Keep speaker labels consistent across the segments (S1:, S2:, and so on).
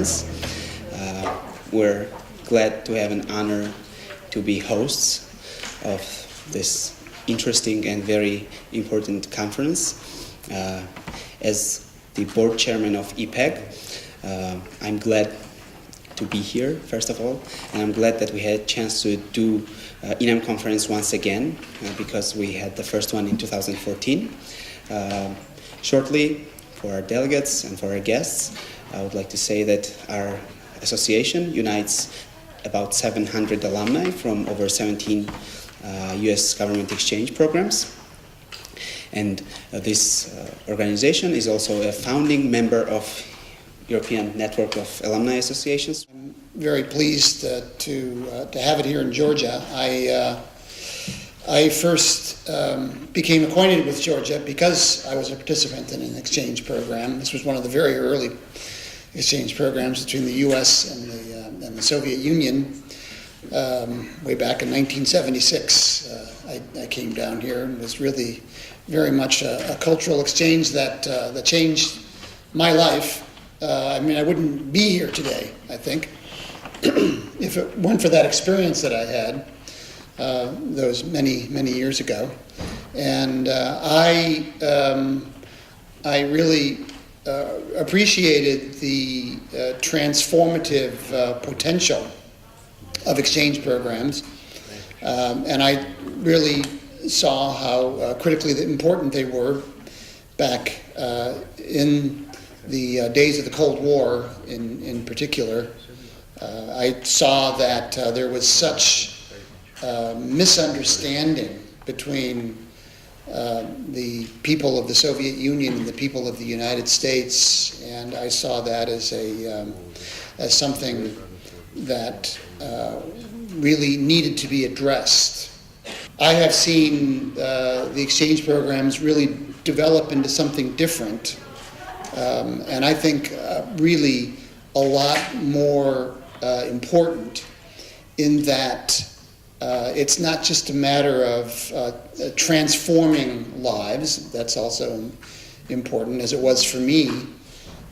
S1: conference. We're glad to have an honor to be hosts of this interesting and very important conference. As the board chairman of EPEG, I'm glad to be here, first of all, and I'm glad that we had a chance to do ENAM conference once again, because we had the first one in 2014. Shortly, for our delegates and for our guests, I would like to say that our association unites about 700 alumni from over 17 U.S. government exchange programs. And this organization is also a founding member of European Network of Alumni Associations.
S2: I'm very pleased to have it here in Georgia. I first became acquainted with Georgia because I was a participant in an exchange program. This was one of the very early exchange programs between the U.S. and the Soviet Union. Way back in 1976, I came down here, and it was really very much a cultural exchange that changed my life. I mean, I wouldn't be here today, I think, if it weren't for that experience that I had those many, many years ago. And I really appreciated the transformative potential of exchange programs, and I really saw how critically important they were back in the days of the Cold War in particular. I saw that there was such misunderstanding between the people of the Soviet Union and the people of the United States, and I saw that as something that really needed to be addressed. I have seen the exchange programs really develop into something different, and I think really a lot more important in that it's not just a matter of transforming lives. That's also important, as it was for me.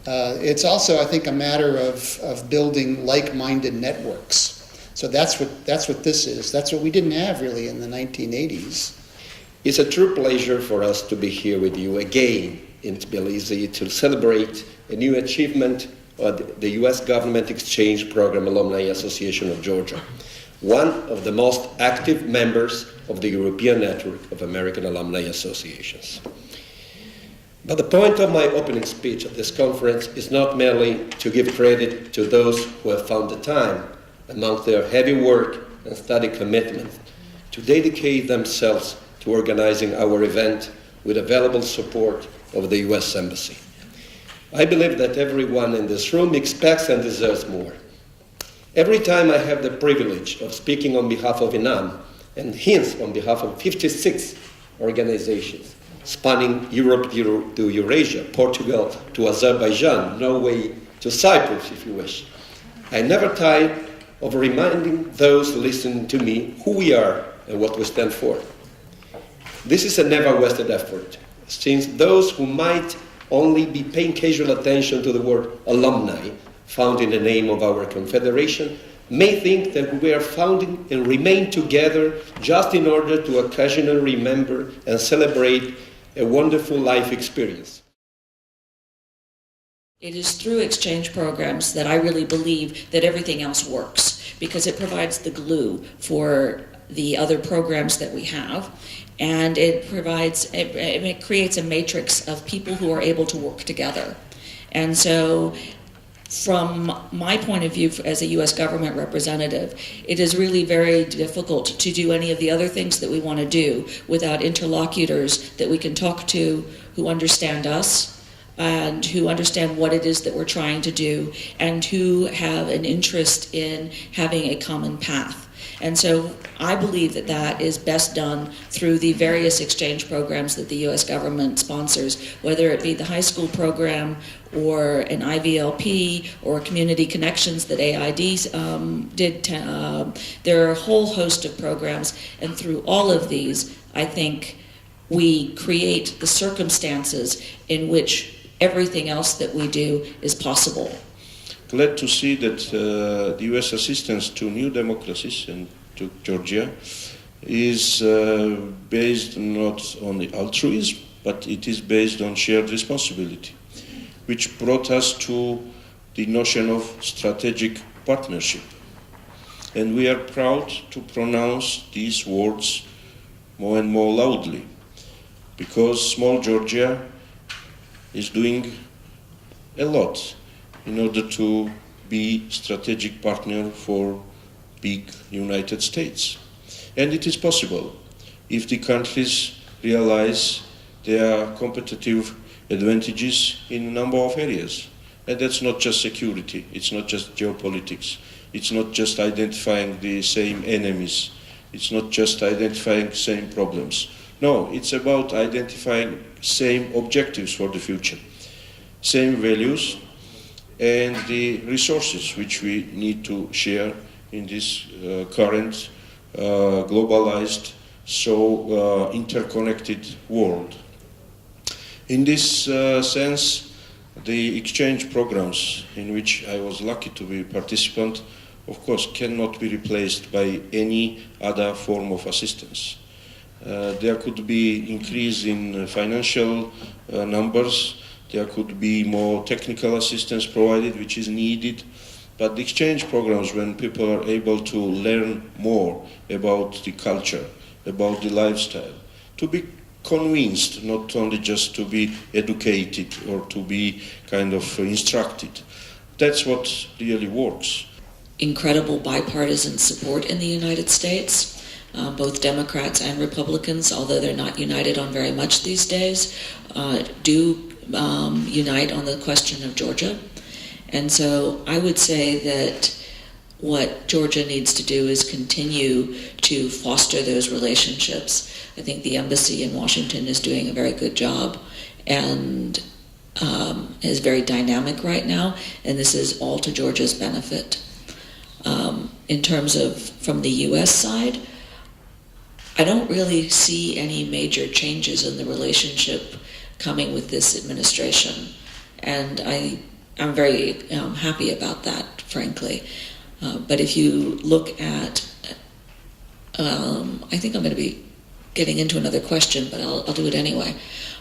S2: It's also, I think, a matter of building like-minded networks. So that's what this is. That's what we didn't have really in the 1980s.
S3: It's a true pleasure for us to be here with you again in Tbilisi to celebrate a new achievement of the U.S. Government Exchange Program Alumni Association of Georgia, one of the most active members of the European Network of American Alumni Associations. But the point of my opening speech at this conference is not merely to give credit to those who have found the time, among their heavy work and study commitment, to dedicate themselves to organizing our event with available support of the U.S. Embassy. I believe that everyone in this room expects and deserves more. Every time I have the privilege of speaking on behalf of ENAM, and hence on behalf of 56 organizations, spanning Europe to Eurasia, Portugal to Azerbaijan, Norway to Cyprus, if you wish, I never tire of reminding those listening to me who we are and what we stand for. This is a never wasted effort, since those who might only be paying casual attention to the word alumni found in the name of our confederation may think that we are founding and remain together just in order to occasionally remember and celebrate a wonderful life experience.
S4: It is through exchange programs that I really believe that everything else works, because it provides the glue for the other programs that we have, and it creates a matrix of people who are able to work together. And so from my point of view as a U.S. government representative, it is really very difficult to do any of the other things that we want to do without interlocutors that we can talk to who understand us and who understand what it is that we're trying to do and who have an interest in having a common path. And so I believe that that is best done through the various exchange programs that the U.S. government sponsors, whether it be the high school program or an IVLP or Community Connections that AID did. There are a whole host of programs, and through all of these, I think we create the circumstances in which everything else that we do is possible.
S5: glad to see that the US assistance to new democracies and to Georgia is based not on the altruism, but it is based on shared responsibility, which brought us to the notion of strategic partnership. And we are proud to pronounce these words more and more loudly, because small Georgia is doing a lot in order to be strategic partner for big United States. And it is possible if the countries realize their competitive advantages in a number of areas. And that's not just security, it's not just geopolitics, it's not just identifying the same enemies, it's not just identifying same problems. No, it's about identifying same objectives for the future, same values, and the resources which we need to share in this current globalized, so interconnected world. In this sense, the exchange programs in which I was lucky to be a participant, of course, cannot be replaced by any other form of assistance. There could be increase in financial numbers, there could be more technical assistance provided, which is needed, but the exchange programs, when people are able to learn more about the culture, about the lifestyle, to be convinced, not only just to be educated or to be kind of instructed. That's what really works.
S4: Incredible bipartisan support in the United States. Both Democrats and Republicans, although they're not united on very much these days, do unite on the question of Georgia. And so I would say that what Georgia needs to do is continue to foster those relationships. I think the embassy in Washington is doing a very good job and is very dynamic right now, and this is all to Georgia's benefit. In terms of from the U.S. side, I don't really see any major changes in the relationship coming with this administration, and I'm very happy about that, frankly. But if you look at, I think I'm going to be getting into another question, but I'll do it anyway.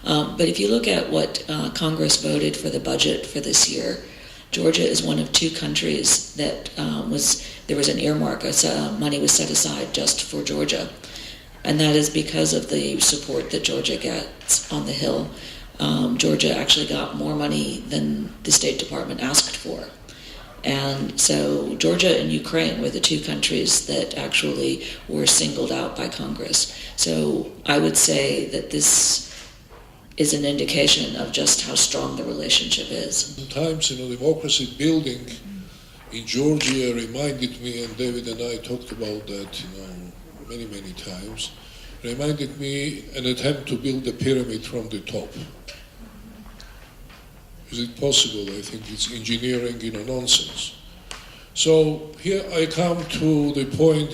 S4: But if you look at what Congress voted for the budget for this year, Georgia is one of two countries that there was an earmark, money was set aside just for Georgia. And that is because of the support that Georgia gets on the Hill. Georgia actually got more money than the State Department asked for. And so Georgia and Ukraine were the two countries that actually were singled out by Congress. So I would say that this is an indication of just how strong the relationship is.
S6: Sometimes, democracy building in Georgia reminded me, and David and I talked about that, many, many times, reminded me an attempt to build a pyramid from the top. Is it possible? I think it's engineering, nonsense. So here I come to the point,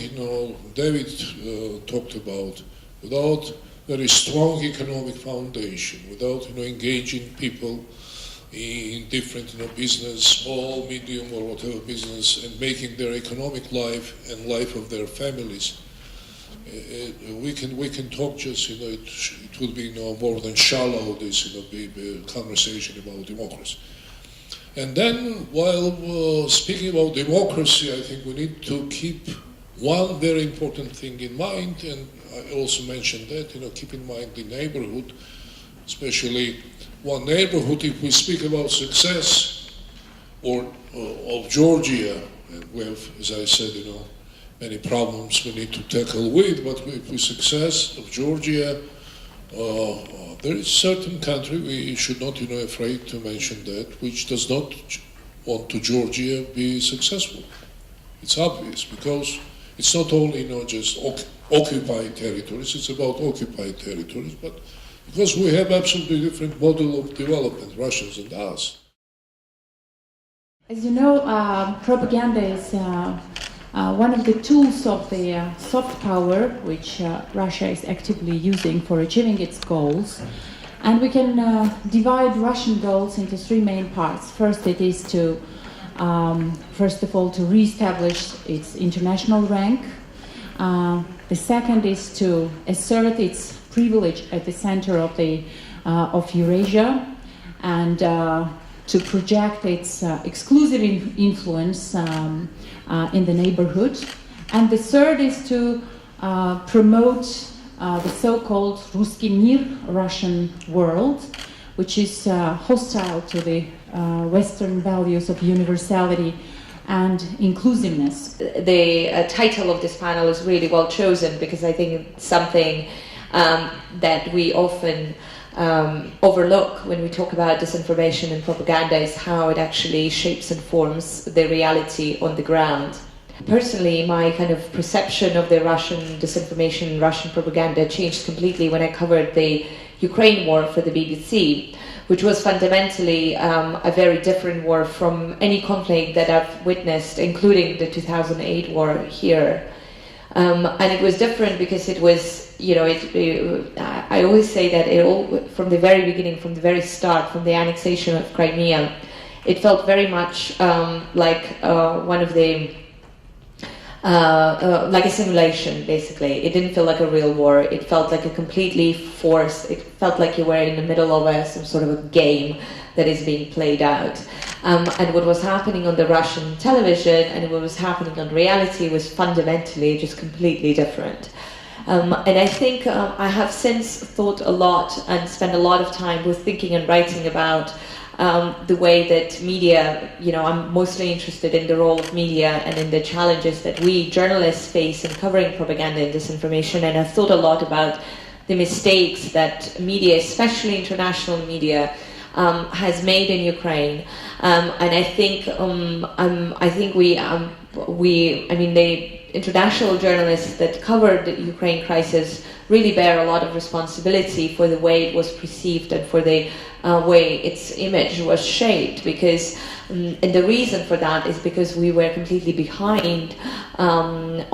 S6: David talked about, without very strong economic foundation, without, engaging people in different, business, small, medium, or whatever business, and making their economic life and life of their families, we can talk just, it would be more than shallow, this, conversation about democracy. And then, while speaking about democracy, I think we need to keep one very important thing in mind, and I also mentioned that, keep in mind the neighborhood, especially one neighborhood. If we speak about success of Georgia, and we have, as I said, many problems we need to tackle with, but if we success of Georgia, there is certain country, we should not, afraid to mention that, which does not want to Georgia be successful. It's obvious, because it's not only, just occupied territories, it's about occupied territories, but because we have absolutely different model of development, Russians and us.
S7: As you know, propaganda is one of the tools of the soft power which Russia is actively using for achieving its goals. And we can divide Russian goals into three main parts. First, it is to first of all, to re-establish its international rank. The second is to assert its privilege at the center of Eurasia, and to project its exclusive influence in the neighborhood. And the third is to promote the so-called Ruski Mir, Russian world, which is hostile to the Western values of universality and inclusiveness.
S8: The title of this panel is really well chosen because I think it's something that we often overlook when we talk about disinformation and propaganda, is how it actually shapes and forms the reality on the ground. Personally, my kind of perception of the Russian disinformation, Russian propaganda changed completely when I covered the Ukraine war for the BBC, which was fundamentally a very different war from any conflict that I've witnessed, including the 2008 war here. And it was different because it was, I always say that from the very beginning, from the very start, from the annexation of Crimea, it felt very much like one of the like a simulation, basically. It didn't feel like a real war. It felt like a completely forced. It felt like you were in the middle of some sort of a game that is being played out. And what was happening on the Russian television and what was happening on reality was fundamentally just completely different. And I think I have since thought a lot and spent a lot of time both thinking and writing about the way that media, I'm mostly interested in the role of media and in the challenges that we journalists face in covering propaganda and disinformation. And I've thought a lot about the mistakes that media, especially international media, has made in Ukraine. And I think the international journalists that covered the Ukraine crisis really bear a lot of responsibility for the way it was perceived and for the way its image was shaped, because and the reason for that is because we were completely behind on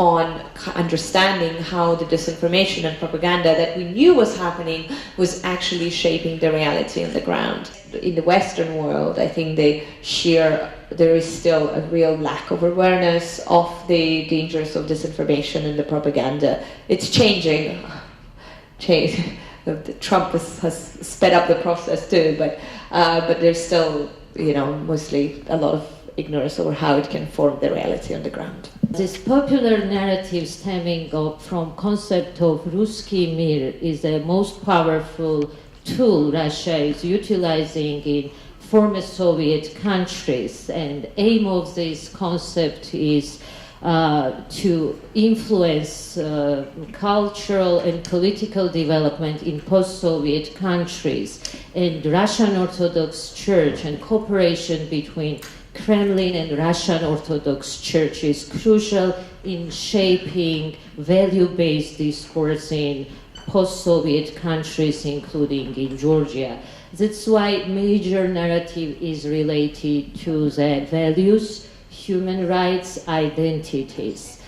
S8: understanding how the disinformation and propaganda that we knew was happening was actually shaping the reality on the ground. In the Western world, I think there is still a real lack of awareness of the dangers of disinformation and the propaganda. It's changing. Trump has sped up the process too, but there's still, mostly a lot of ignorance over how it can form the reality on the ground.
S9: This popular narrative stemming up from concept of Ruski Mir is the most powerful tool Russia is utilizing in former Soviet countries, and aim of this concept is to influence cultural and political development in post-Soviet countries. And Russian Orthodox Church and cooperation between Kremlin and Russian Orthodox Church is crucial in shaping value-based discourse in post-Soviet countries, including in Georgia. That's why major narrative is related to the values, human rights, identities.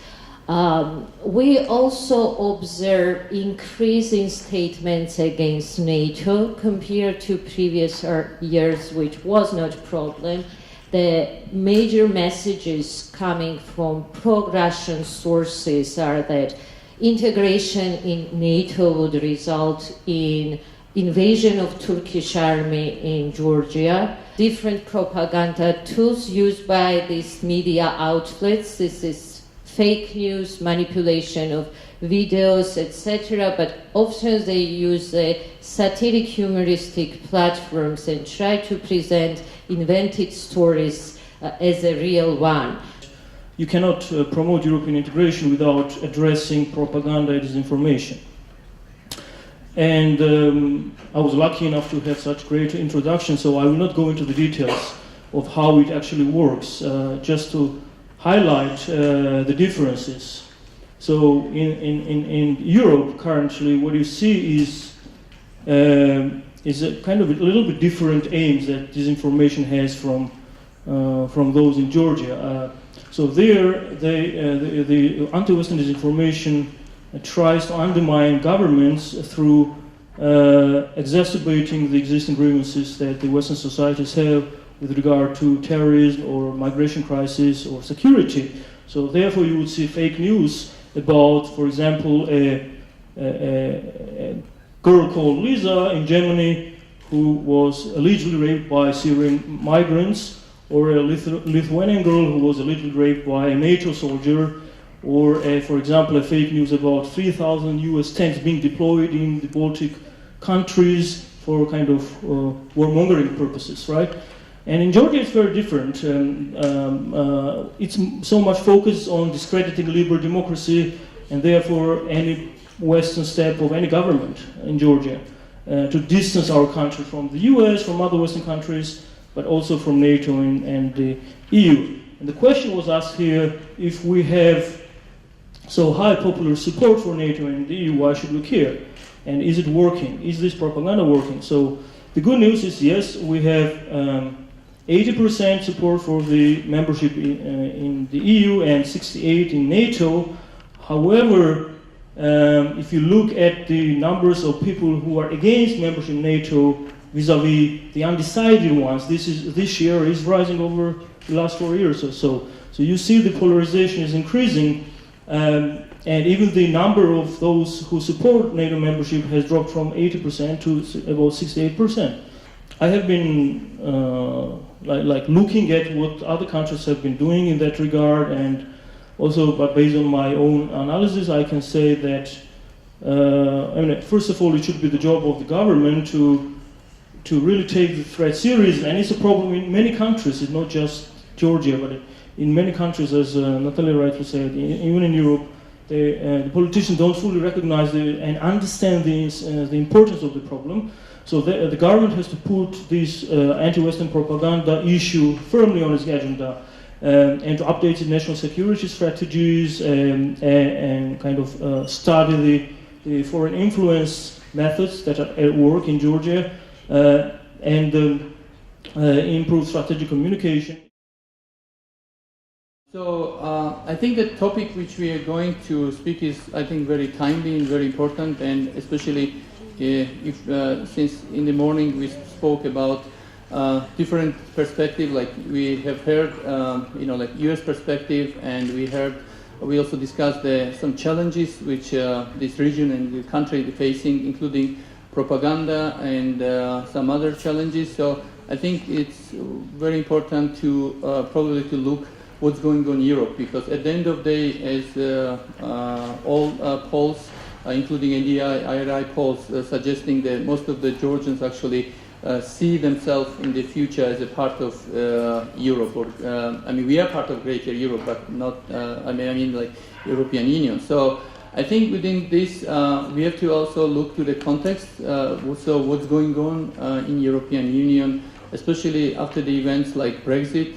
S9: We also observe increasing statements against NATO compared to previous years, which was not a problem. The major messages coming from pro-Russian sources are that integration in NATO would result in invasion of Turkish army in Georgia. Different propaganda tools used by these media outlets. This is fake news, manipulation of videos, etc. But often they use satiric, humoristic platforms and try to present invented stories as a real one.
S10: You cannot promote European integration without addressing propaganda and disinformation. And I was lucky enough to have such great introduction, so I will not go into the details of how it actually works, just to highlight the differences. So in Europe currently, what you see is a kind of a little bit different aims that disinformation has from those in Georgia. So there, the anti-Western disinformation tries to undermine governments through exacerbating the existing grievances that the Western societies have with regard to terrorism or migration crisis or security. So therefore you would see fake news about, for example, a girl called Lisa in Germany who was allegedly raped by Syrian migrants, or a Lithuanian girl who was allegedly raped by a NATO soldier, or for example a fake news about 3,000 US tanks being deployed in the Baltic countries for kind of warmongering purposes, right? And in Georgia it's very different. It's so much focused on discrediting liberal democracy, and therefore any Western step of any government in Georgia to distance our country from the US, from other Western countries, but also from NATO and the EU. And the question was asked here, if we have so high popular support for NATO and the EU, why should we care? And is it working? Is this propaganda working? So the good news is yes, we have 80% support for the membership in the EU and 68% in NATO. However, if you look at the numbers of people who are against membership in NATO vis-a-vis the undecided ones, this year is rising over the last 4 years or so. So you see the polarization is increasing, and even the number of those who support NATO membership has dropped from 80% to about 68%. I have been like looking at what other countries have been doing in that regard, and also, but based on my own analysis, I can say that I mean, first of all, it should be the job of the government to really take the threat seriously, and it's a problem in many countries. It's not just Georgia, but in many countries, as Natalia rightly said, even in Europe, the politicians don't fully recognize and understand the importance of the problem. So the government has to put this anti-Western propaganda issue firmly on its agenda, and to update its national security strategies and kind of study the foreign influence methods that are at work in Georgia, and improve strategic communication.
S11: So I think the topic which we are going to speak is, I think, very timely and very important, and especially if since in the morning we spoke about different perspective, like we have heard, like U.S. perspective, and we also discussed some challenges which this region and the country is facing, including propaganda and some other challenges. So I think it's very important to probably to look what's going on in Europe, because at the end of the day, as all polls, including NDI, IRI polls, suggesting that most of the Georgians actually see themselves in the future as a part of Europe, or I mean, we are part of Greater Europe, but not. I mean, like European Union. So I think within this, we have to also look to the context. So what's going on in European Union, especially after the events like Brexit,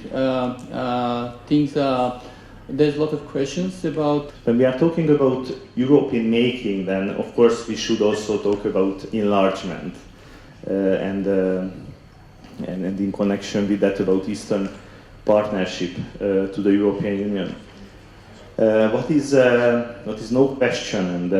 S11: things are. There's a lot of questions about.
S12: When we are talking about European making, then of course we should also talk about enlargement, and in connection with that about Eastern Partnership to the European Union. What is no question, and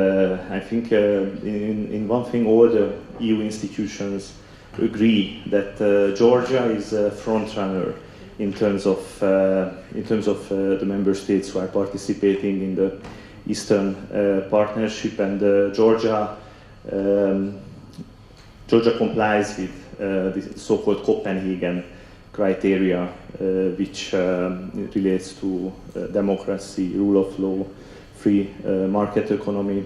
S12: I think in one thing all the EU institutions agree that Georgia is a front runner in terms of the member states who are participating in the Eastern Partnership, and Georgia complies with the so-called Copenhagen criteria, which relates to democracy, rule of law, free market economy.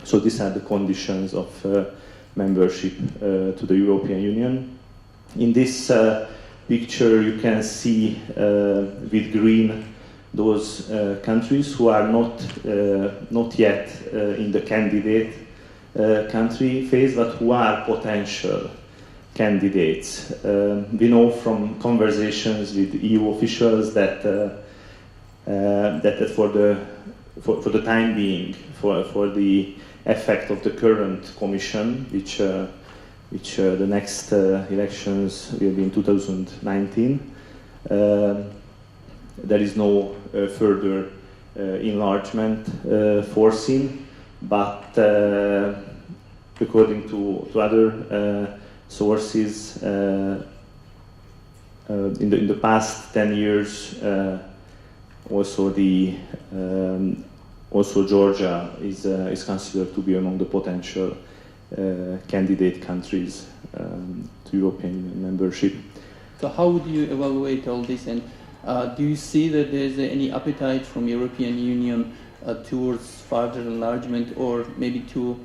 S12: So these are the conditions of membership to the European Union. In this picture you can see with green those countries who are not yet in the candidate country phase, but who are potential candidates. We know from conversations with EU officials that for the time being, for the effect of the current Commission, which the next elections will be in 2019, there is no further enlargement foreseen, but according to other sources, in the past 10 years, also also Georgia is considered to be among the potential candidate countries to European membership.
S11: So how would you evaluate all this, and do you see that there's any appetite from European Union towards further enlargement, or maybe to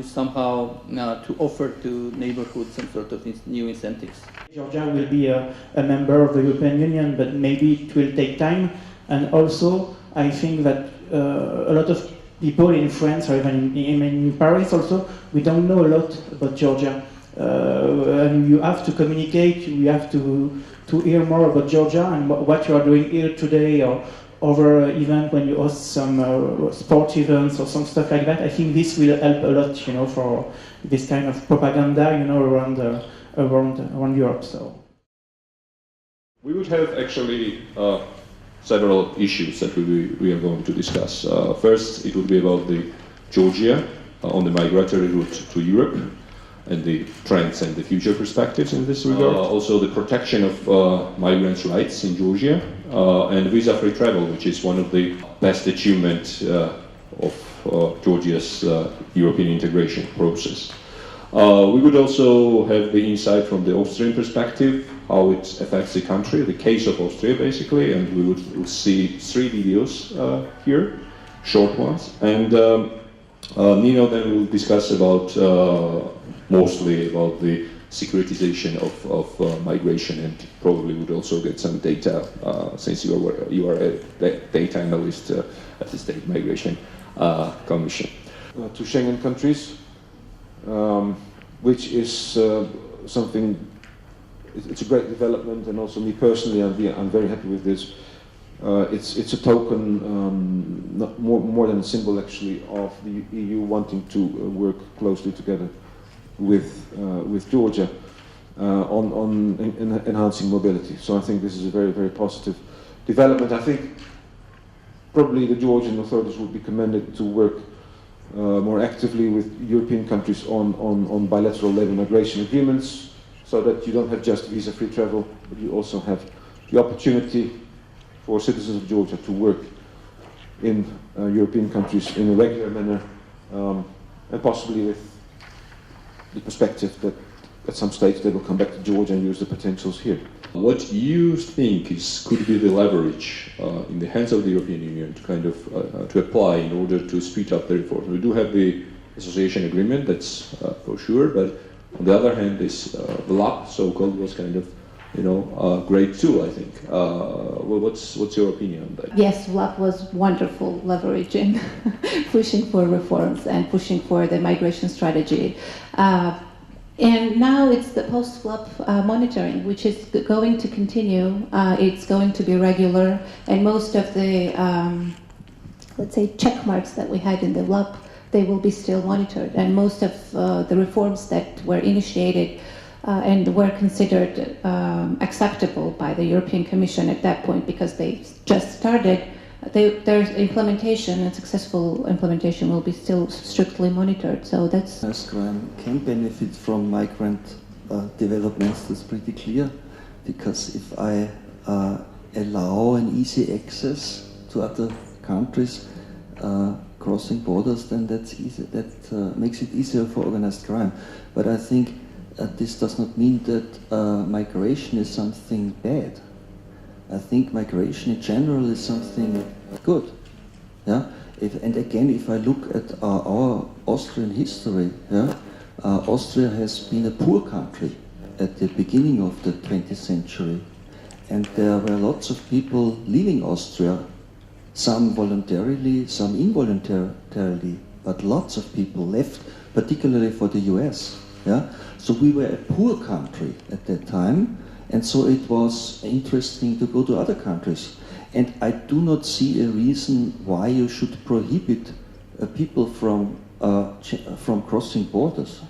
S11: somehow to offer to neighborhoods some sort of new incentives?
S13: Georgia will be a member of the European Union, but maybe it will take time. And also, I think that a lot of people in France or even in Paris also, we don't know a lot about Georgia. And you have to communicate, you have to hear more about Georgia and what you are doing here today, or over event when you host some sport events or some stuff like that. I think this will help a lot, for this kind of propaganda, around Europe. So
S14: we would have actually several issues that we are going to discuss. First, it would be about Georgia on the migratory route to Europe and the trends and the future perspectives in this regard. Also the protection of migrants' rights in Georgia and visa-free travel, which is one of the best achievements of Georgia's European integration process. We would also have the insight from the Austrian perspective, how it affects the country, the case of Austria basically, and we would see 3 videos here, short ones. And Nino then will discuss mostly about the securitization of migration, and probably would also get some data since you are a data analyst at the State Migration Commission.
S15: To Schengen countries, which is something. It's a great development, and also me personally, I'm very happy with this. It's a token, not more than a symbol actually, of the EU wanting to work closely together with Georgia on enhancing mobility. So I think this is a very, very positive development. I think probably the Georgian authorities would be commended to work more actively with European countries on bilateral level migration agreements, so that you don't have just visa-free travel, but you also have the opportunity for citizens of Georgia to work in European countries in a regular manner, and possibly with the perspective that at some stage they will come back to Georgia and use the potentials here.
S14: What you think could be the leverage in the hands of the European Union to kind of to apply in order to speed up the reform? We do have the association agreement, that's for sure, but on the other hand, this VLAP, so-called, was kind of, great too, I think. What's your opinion on that?
S16: Yes, VLAP was wonderful leverage in pushing for reforms and pushing for the migration strategy. And now it's the post-VLAP monitoring, which is going to continue. It's going to be regular, and most of the, let's say, check marks that we had in the VLAP, they will be still monitored. And most of the reforms that were initiated and were considered acceptable by the European Commission at that point, because they just started, their implementation and successful implementation will be still strictly monitored. So that's...
S17: Crime can benefit from migrant developments, that's pretty clear, because if I allow an easy access to other countries, crossing borders, then that's easy. That makes it easier for organized crime. But I think this does not mean that migration is something bad. I think migration in general is something good. Yeah. And again, if I look at our Austrian history, Austria has been a poor country at the beginning of the 20th century, and there were lots of people leaving Austria. Some voluntarily, some involuntarily, but lots of people left, particularly for the US. Yeah? So we were a poor country at that time, and so it was interesting to go to other countries. And I do not see a reason why you should prohibit people from crossing borders.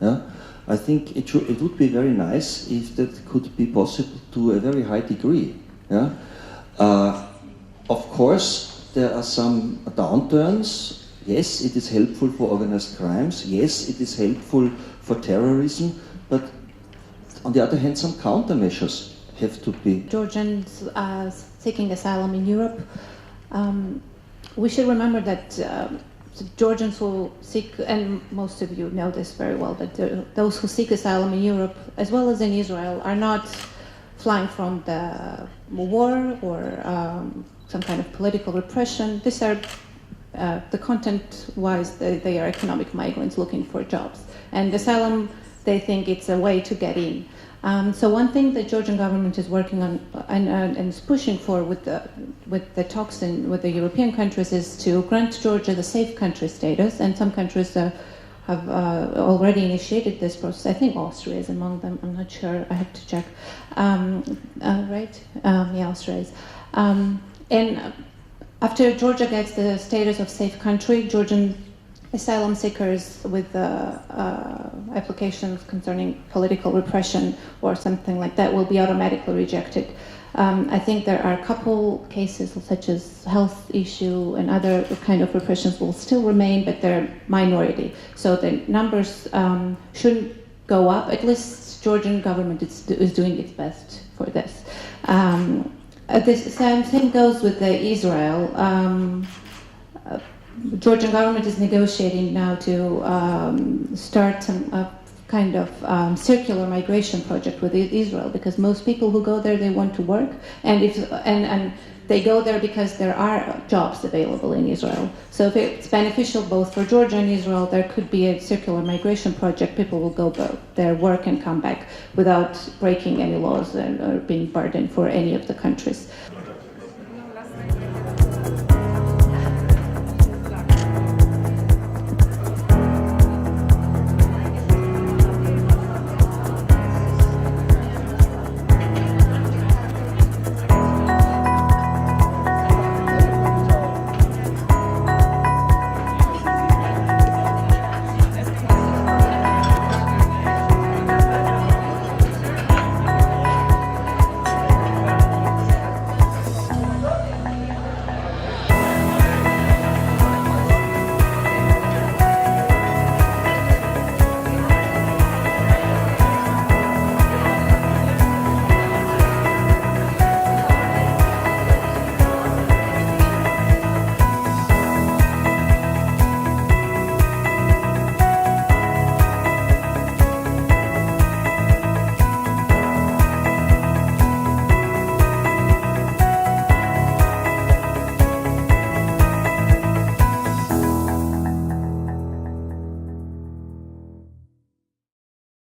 S17: Yeah? I think it would be very nice if that could be possible to a very high degree. Yeah? Of course, there are some downturns. Yes, it is helpful for organized crimes. Yes, it is helpful for terrorism. But on the other hand, some countermeasures have to be.
S16: Georgians seeking asylum in Europe. We should remember that Georgians who seek, and most of you know this very well, that those who seek asylum in Europe, as well as in Israel, are not flying from the war or some kind of political repression. These are, the content-wise, they are economic migrants looking for jobs. And asylum, they think it's a way to get in. So one thing the Georgian government is working on and is pushing for with the talks with the European countries is to grant Georgia the safe country status, and some countries have already initiated this process. I think Austria is among them. I'm not sure. I have to check. Right? Yeah, Austria is. And after Georgia gets the status of safe country, Georgian asylum seekers with applications concerning political repression or something like that will be automatically rejected. I think there are a couple cases such as health issue and other kind of repressions will still remain, but they're minority. So the numbers shouldn't go up. At least Georgian government is doing its best for this. The same thing goes with Israel. Georgian government is negotiating now to start some kind of circular migration project with Israel, because most people who go there, they want to work, and they go there because there are jobs available in Israel. So if it's beneficial both for Georgia and Israel, there could be a circular migration project. People will go there, work, and come back without breaking any laws or being burdened for any of the countries.